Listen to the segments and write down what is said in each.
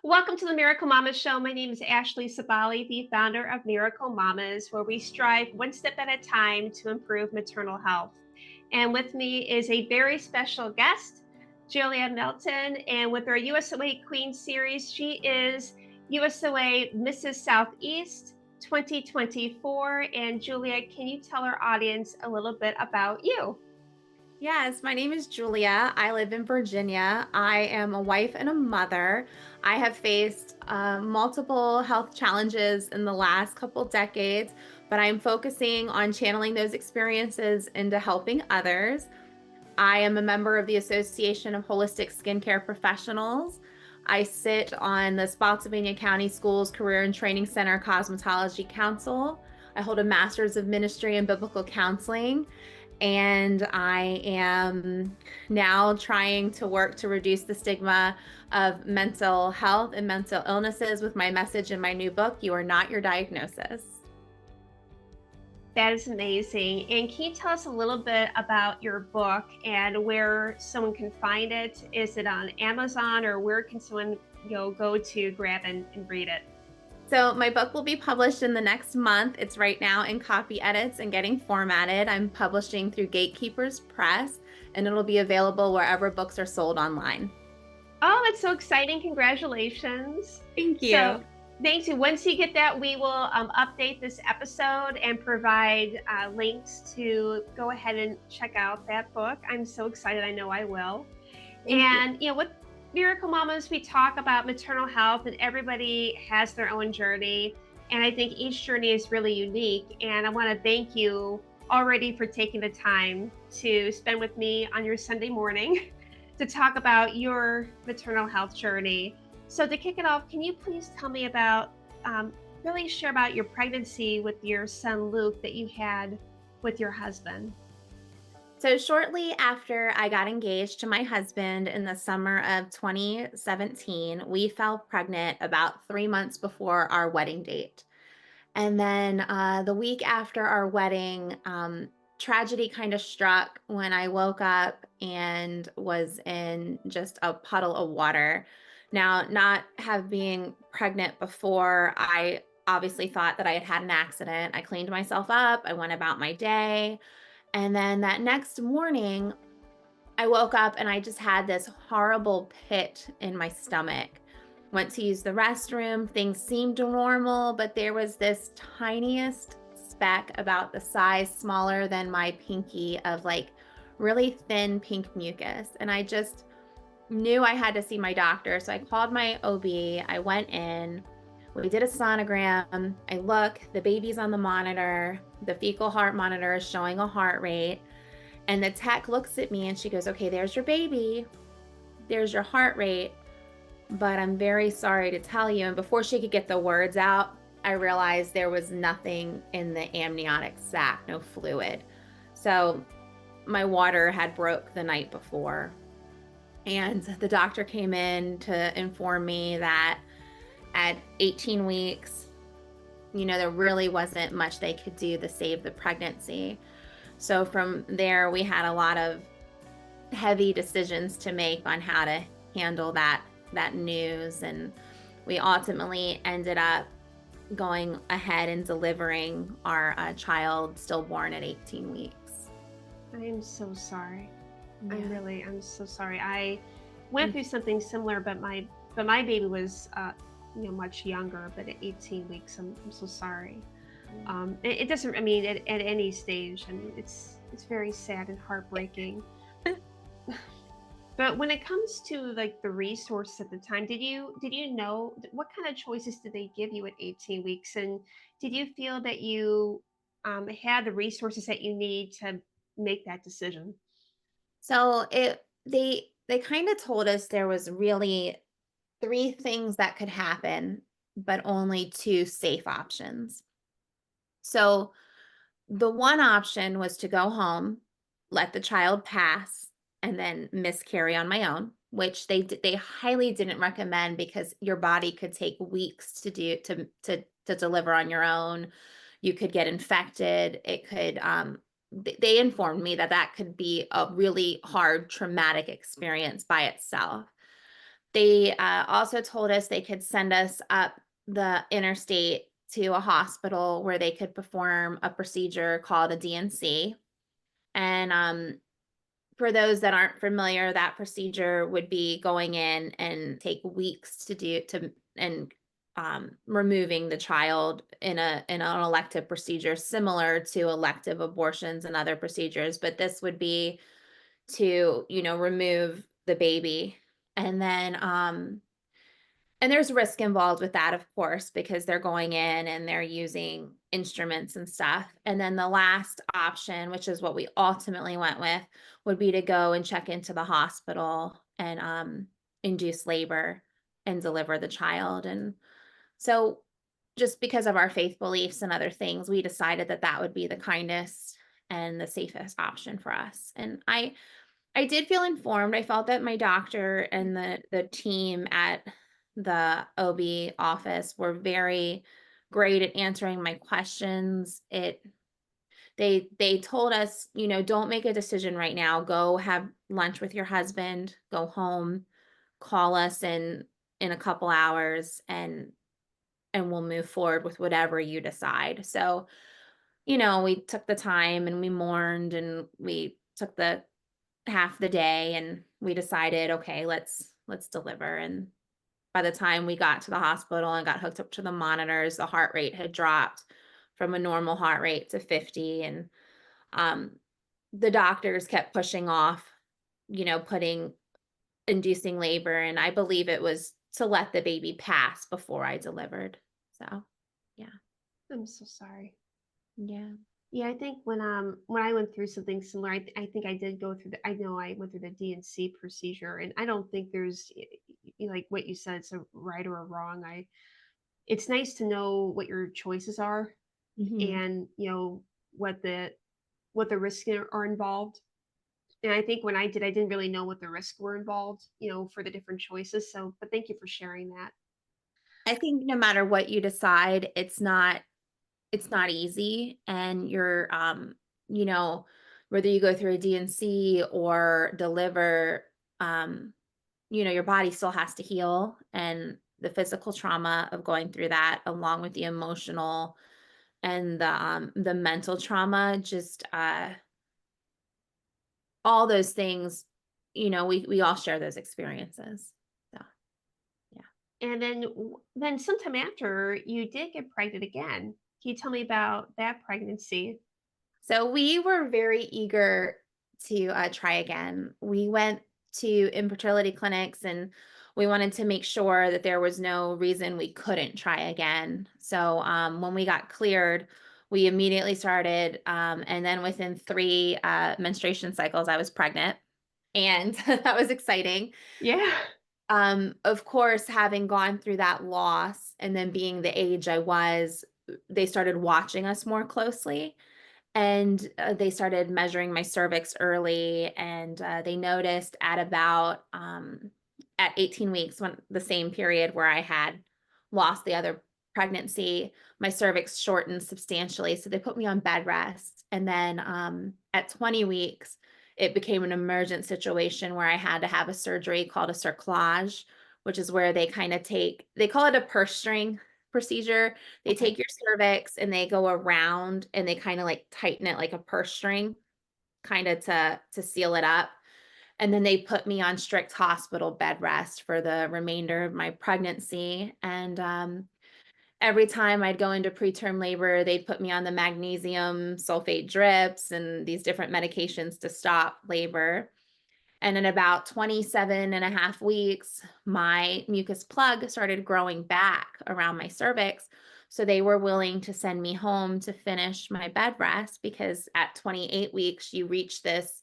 Welcome to the Miracle Mommas Show. My name is Ashley Sabali, the founder of Miracle Mommas, where we strive one step at a time to improve maternal health. And with me is a very special guest, Julia Melton. And with our USOA Queen series, she is USOA Mrs. Southeast 2024. And Julia, can you tell our audience a little bit about you? Yes, my name is Julia. I live in Virginia. I am a wife and a mother. I have faced multiple health challenges in the last couple decades, but I'm focusing on channeling those experiences into helping others. I am a member of the Association of Holistic Skincare Professionals. I sit on the Spotsylvania County Schools Career and Training Center Cosmetology Council. I hold a Master's of Ministry in Biblical Counseling, and I am now trying to work to reduce the stigma of mental health and mental illnesses with my message in my new book, You Are Not Your Diagnosis. That is amazing. And can you tell us a little bit about your book and where someone can find it? Is it on Amazon or where can someone go to grab and read it? So my book will be published in the next month. It's right now in copy edits and getting formatted. I'm publishing through Gatekeepers Press, and it'll be available wherever books are sold online. Oh, that's so exciting. Congratulations. Thank So you. thanks. You. Once you get that, we will update this episode and provide links to go ahead and check out that book. I'm so excited. I know I will. Thank you. And, with Miracle Mamas, we talk about maternal health, and everybody has their own journey. And I think each journey is really unique. And I want to thank you already for taking the time to spend with me on your Sunday morning to talk about your maternal health journey. So, to kick it off, can you please tell me about, really share about your pregnancy with your son Luke that you had with your husband? So shortly after I got engaged to my husband in the summer of 2017, we fell pregnant about 3 months before our wedding date. And then the week after our wedding, tragedy kind of struck when I woke up and was in just a puddle of water. Now, not have being pregnant before, I obviously thought that I had had an accident. I cleaned myself up, I went about my day. And then that next morning, I woke up and I just had this horrible pit in my stomach. Went to use the restroom. Things seemed normal, but there was this tiniest speck about the size smaller than my pinky of like really thin pink mucus. And I just knew I had to see my doctor. So I called my OB. I went in. We did a sonogram. I look, the baby's on the monitor. The fecal heart monitor is showing a heart rate. And the tech looks at me and she goes, "Okay, there's your baby. There's your heart rate. But I'm very sorry to tell you." And before she could get the words out, I realized there was nothing in the amniotic sac, no fluid. So my water had broke the night before. And the doctor came in to inform me that at 18 weeks, there really wasn't much they could do to save the pregnancy. So from there, we had a lot of heavy decisions to make on how to handle that news, and we ultimately ended up going ahead and delivering our child stillborn at 18 weeks. I am so sorry. Yeah. I'm so sorry. I went Mm. through something similar, but my baby was much younger. But at 18 weeks, I'm so sorry. It doesn't. I mean, at any stage, I mean, it's very sad and heartbreaking. But when it comes to like the resources at the time, did you know what kind of choices did they give you at 18 weeks, and did you feel that you had the resources that you need to make that decision? So they kind of told us there was really three things that could happen, but only two safe options. So the one option was to go home, let the child pass, and then miscarry on my own, which they highly didn't recommend because your body could take weeks to deliver on your own. You could get infected. It could they informed me that that could be a really hard traumatic experience by itself. They also told us they could send us up the interstate to a hospital where they could perform a procedure called a DNC. And for those that aren't familiar, that procedure would be going in and take weeks to do to and removing the child in an elective procedure similar to elective abortions and other procedures, but this would be to, remove the baby. And then and there's risk involved with that, of course, because they're going in and they're using instruments and stuff. And then the last option, which is what we ultimately went with, would be to go and check into the hospital and induce labor and deliver the child. And so, just because of our faith beliefs and other things, we decided that that would be the kindest and the safest option for us. And I did feel informed. I felt that my doctor and the team at the OB office were very great at answering my questions. They told us, don't make a decision right now. Go have lunch with your husband, go home, call us in a couple hours and we'll move forward with whatever you decide. So, we took the time and we mourned and we took the half the day and we decided, okay, let's deliver. And by the time we got to the hospital and got hooked up to the monitors, the heart rate had dropped from a normal heart rate to 50. And um the doctors kept pushing off, putting inducing labor. And I believe it was to let the baby pass before I delivered. So yeah. I'm so sorry. Yeah. Yeah, I think when I went through something similar, I think I did go through the I know I went through the DNC procedure, and I don't think there's like what you said, it's a right or a wrong. I It's nice to know what your choices are, Hmm. and what the risks are involved. And I think when I did, I didn't really know what the risks were involved, for the different choices. So, but thank you for sharing that. I think no matter what you decide, it's not easy, and you're you know whether you go through a DNC or deliver, um your body still has to heal, and the physical trauma of going through that along with the emotional and the mental trauma, just all those things, we all share those experiences. So yeah. And then sometime after, you did get pregnant again. Can you tell me about that pregnancy? So we were very eager to try again. We went to infertility clinics and we wanted to make sure that there was no reason we couldn't try again. So when we got cleared, we immediately started. And then within 3 menstruation cycles, I was pregnant. And that was exciting. Yeah. Of course, having gone through that loss and then being the age I was, they started watching us more closely and they started measuring my cervix early and they noticed at 18 weeks, when the same period where I had lost the other pregnancy, my cervix shortened substantially, so they put me on bed rest. And then at 20 weeks it became an emergent situation where I had to have a surgery called a cerclage, which is where they call it a purse string procedure. They Okay. take your cervix and they go around and they kind of like tighten it like a purse string, kind of to seal it up. And then they put me on strict hospital bed rest for the remainder of my pregnancy. And every time I'd go into preterm labor, they'd put me on the magnesium sulfate drips and these different medications to stop labor. And in about 27 and a half weeks, my mucus plug started growing back around my cervix. So they were willing to send me home to finish my bed rest because at 28 weeks, you reach this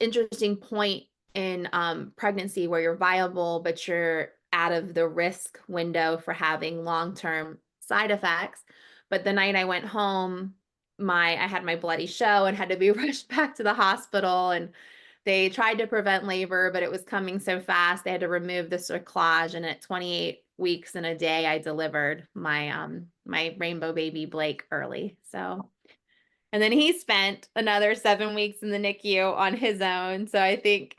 interesting point in pregnancy where you're viable, but you're out of the risk window for having long-term side effects. But the night I went home, I had my bloody show and had to be rushed back to the hospital. And they tried to prevent labor, but it was coming so fast. They had to remove the cerclage. And at 28 weeks and a day, I delivered my rainbow baby Blake early. So and then he spent another 7 weeks in the NICU on his own, so I think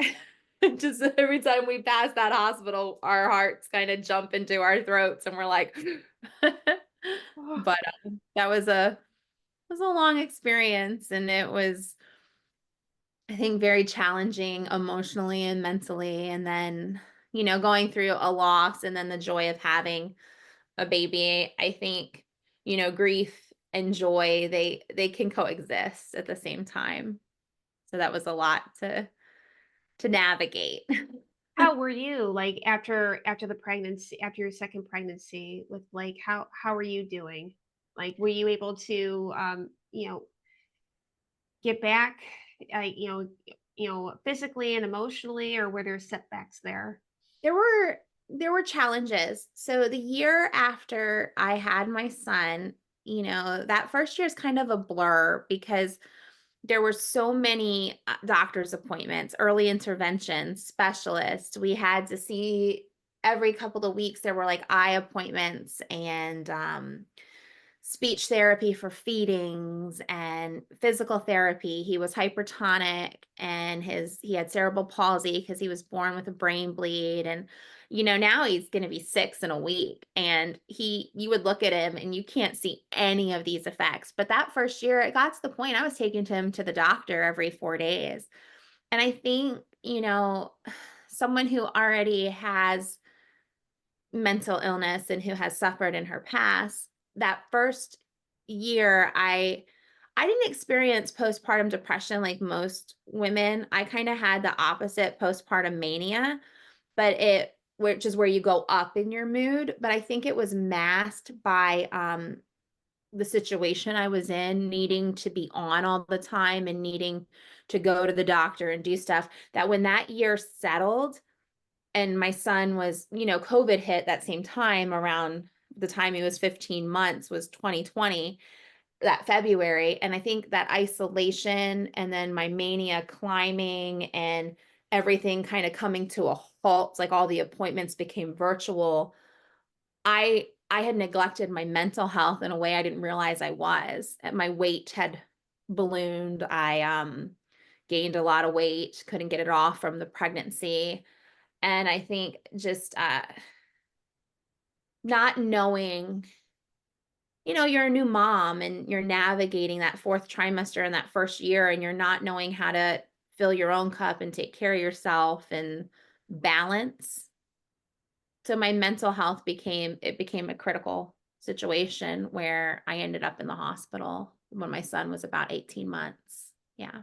Just every time we pass that hospital, our hearts kind of jump into our throats and we're like, Oh, but that was a long experience, and it was, I think, very challenging emotionally and mentally. And then, going through a loss and then the joy of having a baby, I think, grief and joy, they can coexist at the same time. So that was a lot to navigate. how were you, like, after the pregnancy after your second pregnancy with, like, how are you doing? Like, were you able to, get back, physically and emotionally, or were there setbacks there? There were challenges. So the year after I had my son, that first year is kind of a blur because there were so many doctor's appointments, early intervention specialists. We had to see every couple of weeks. There were like eye appointments and speech therapy for feedings and physical therapy. He was hypertonic and he had cerebral palsy because he was born with a brain bleed. And now he's going to be 6 in a week, and you would look at him and you can't see any of these effects. But that first year it got to the point I was taking him to the doctor every 4 days. And I think, someone who already has mental illness and who has suffered in her past, that first year I didn't experience postpartum depression like most women. I kind of had the opposite, postpartum mania, but it which is where you go up in your mood, but I think it was masked by the situation I was in, needing to be on all the time and needing to go to the doctor and do stuff, that when that year settled and my son was, COVID hit that same time, around the time he was 15 months, was 2020, that February. And I think that isolation and then my mania climbing and everything kind of coming to a halt, like all the appointments became virtual. I had neglected my mental health in a way I didn't realize I was. My weight had ballooned. I gained a lot of weight, couldn't get it off from the pregnancy. And I think just not knowing, you're a new mom and you're navigating that fourth trimester and that first year, and you're not knowing how to fill your own cup and take care of yourself and balance. So my mental health became a critical situation where I ended up in the hospital when my son was about 18 months. Yeah.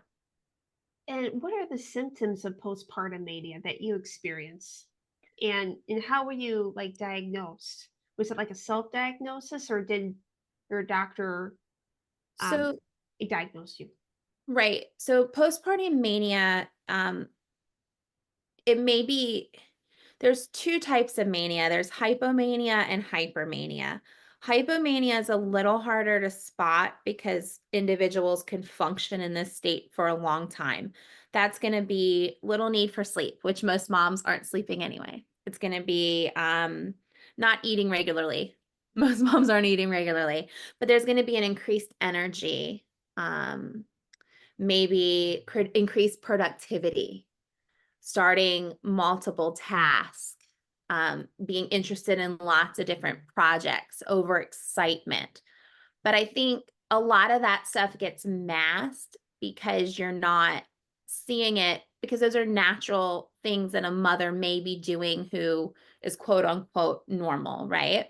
And what are the symptoms of postpartum mania that you experience? And how were you, like, diagnosed? Was it like a self-diagnosis, or did your doctor um So, diagnose you? right. So postpartum mania, it may be there's 2 types of mania. There's hypomania and hypermania. Hypomania is a little harder to spot because individuals can function in this state for a long time. That's going to be little need for sleep, which most moms aren't sleeping anyway. It's going to be not eating regularly. Most moms aren't eating regularly, but there's going to be an increased energy, maybe increased productivity, starting multiple tasks, being interested in lots of different projects, overexcitement. But I think a lot of that stuff gets masked because you're not seeing it, because those are natural things that a mother may be doing who is quote unquote normal, right?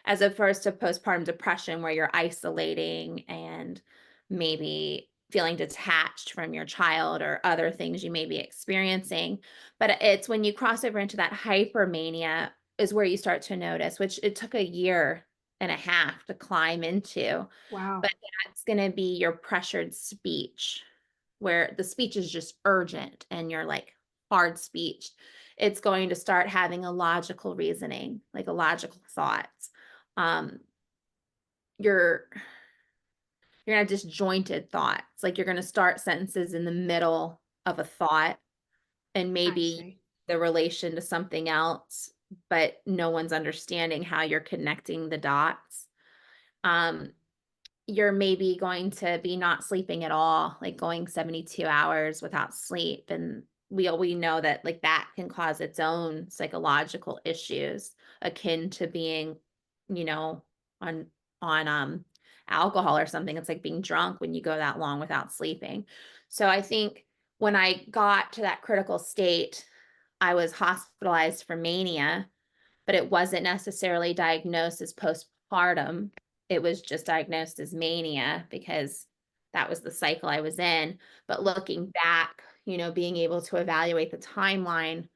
As opposed to postpartum depression where you're isolating and maybe feeling detached from your child or other things you may be experiencing. But it's when you cross over into that hypermania is where you start to notice, which it took a year and a half to climb into. Wow. But that's going to be your pressured speech, where the speech is just urgent and you're like hard speech. It's going to start having a logical reasoning, like a logical thoughts. Um, you're you're gonna have disjointed thoughts. Like you're gonna start sentences in the middle of a thought and I maybe see. the relation to something else, but no one's understanding how you're connecting the dots. Um, you're maybe going to be not sleeping at all, like going 72 hours without sleep. And we know that like that can cause its own psychological issues akin to being, you know, on on alcohol or something. It's like being drunk when you go that long without sleeping. So I think when I got to that critical state, I was hospitalized for mania, but it wasn't necessarily diagnosed as postpartum. It was just diagnosed as mania because that was the cycle I was in. But looking back, being able to evaluate the timeline,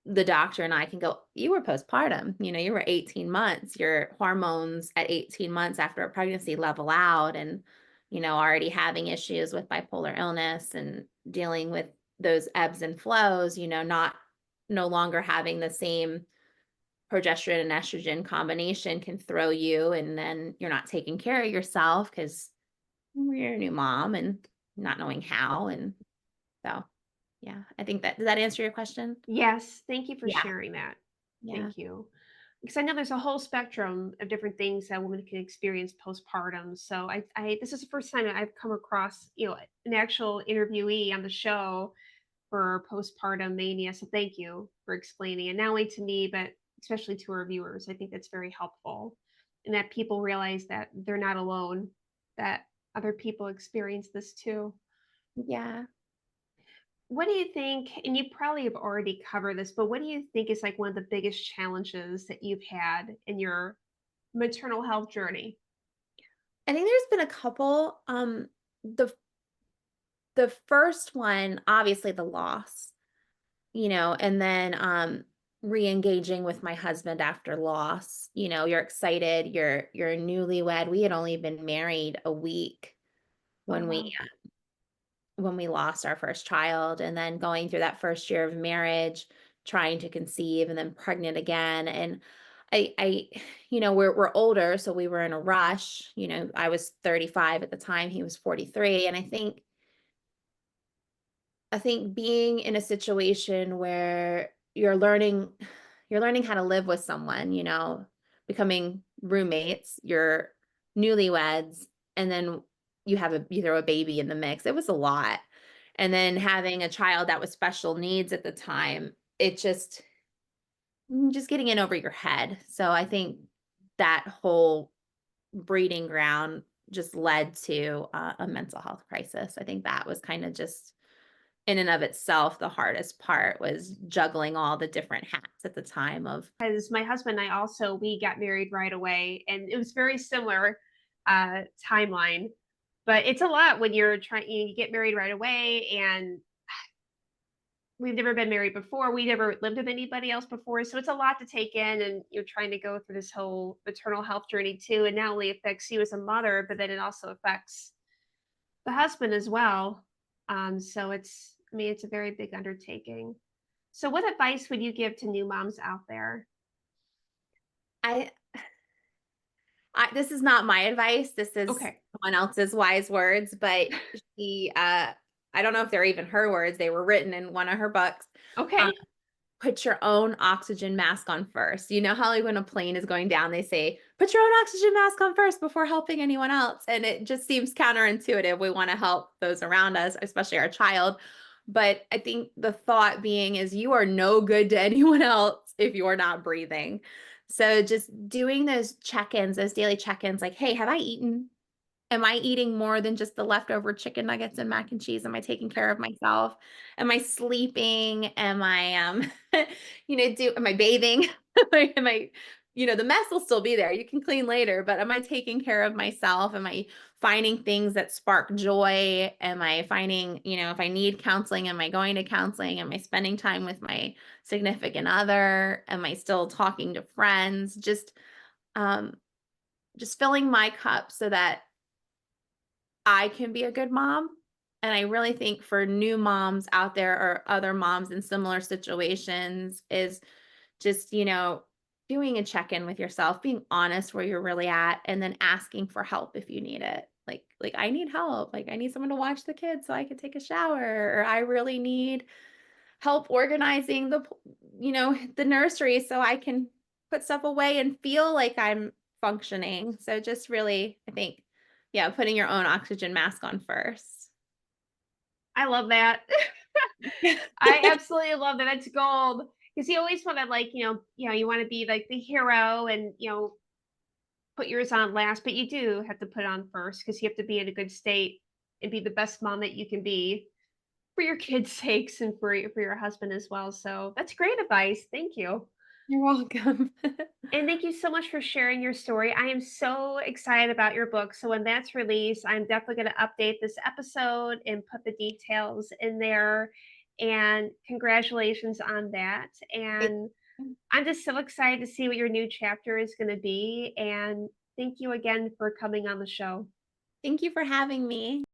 the doctor and I can go, you were postpartum, you were 18 months, your hormones at 18 months after a pregnancy level out and, already having issues with bipolar illness and dealing with those ebbs and flows, not no longer having the same progesterone and estrogen combination can throw you and then you're not taking care of yourself because you're a new mom and not knowing how. And so, yeah, I think that does that answer your question? Yes, thank you for Yeah. sharing that. Yeah. Thank you. Because I know there's a whole spectrum of different things that women can experience postpartum. So this is the first time I've come across, an actual interviewee on the show for postpartum mania. So thank you for explaining it, not only to me, but especially to our viewers. I think that's very helpful. And that people realize that they're not alone, that other people experience this too. Yeah. What do you think? And you probably have already covered this, but what do you think is like one of the biggest challenges that you've had in your maternal health journey? I think there's been a couple. The the first one, obviously the loss, and then re-engaging with my husband after loss. You're excited, you're newlywed. We had only been married a week Oh, when we wow. when we lost our first child, and then going through that first year of marriage, trying to conceive and then pregnant again. And I we're older, so we were in a rush. I was 35 at the time, he was 43. And I think being in a situation where you're learning how to live with someone, becoming roommates, you're newlyweds, and then you throw a baby in the mix. It was a lot. And then having a child that was special needs at the time, it just getting in over your head. So I think that whole breeding ground just led to a mental health crisis. I think that was kind of just in and of itself, the hardest part was juggling all the different hats at the time of. Because my husband and I also, we got married right away, and it was very similar timeline. But it's a lot when you're trying, you get married right away, and we've never been married before. We never lived with anybody else before. So it's a lot to take in, and you're trying to go through this whole maternal health journey too. And not only affects you as a mother, but then it also affects the husband as well. So I mean, it's a very big undertaking. So, what advice would you give to new moms out there? I this is not my advice, this is Okay. someone else's wise words, but she, I don't know if they're even her words, they were written in one of her books. Okay. Put your own oxygen mask on first. You know how like when a plane is going down, they say, put your own oxygen mask on first before helping anyone else. And it just seems counterintuitive. We want to help those around us, especially our child. But I think the thought being is you are no good to anyone else if you're not breathing. So just doing those check-ins, those daily check-ins, like, hey, have I eaten? Am I eating more than just the leftover chicken nuggets and mac and cheese? Am I taking care of myself? Am I sleeping? Am I, am I bathing? Am I, the mess will still be there. You can clean later, but am I taking care of myself? Am I finding things that spark joy? Am I finding, if I need counseling, am I going to counseling? Am I spending time with my significant other? Am I still talking to friends? Um, just filling my cup so that I can be a good mom. And I really think for new moms out there or other moms in similar situations is just, doing a check-in with yourself, being honest where you're really at, and then asking for help if you need it. Like I need help. Like I need someone to watch the kids so I can take a shower, or I really need help organizing the nursery so I can put stuff away and feel like I'm functioning. So just really, I think, yeah, putting your own oxygen mask on first. I love that. I absolutely love that. That's gold. Because you always want to like, you want to be like the hero and put yours on last, but you do have to put on first because you have to be in a good state and be the best mom that you can be for your kids' sakes and for your husband as well. So that's great advice. Thank you. You're welcome. And thank you so much for sharing your story. I am so excited about your book. So when that's released, I'm definitely going to update this episode and put the details in there. And congratulations on that. Thank And you. I'm just so excited to see what your new chapter is going to be. And thank you again for coming on the show. Thank you for having me.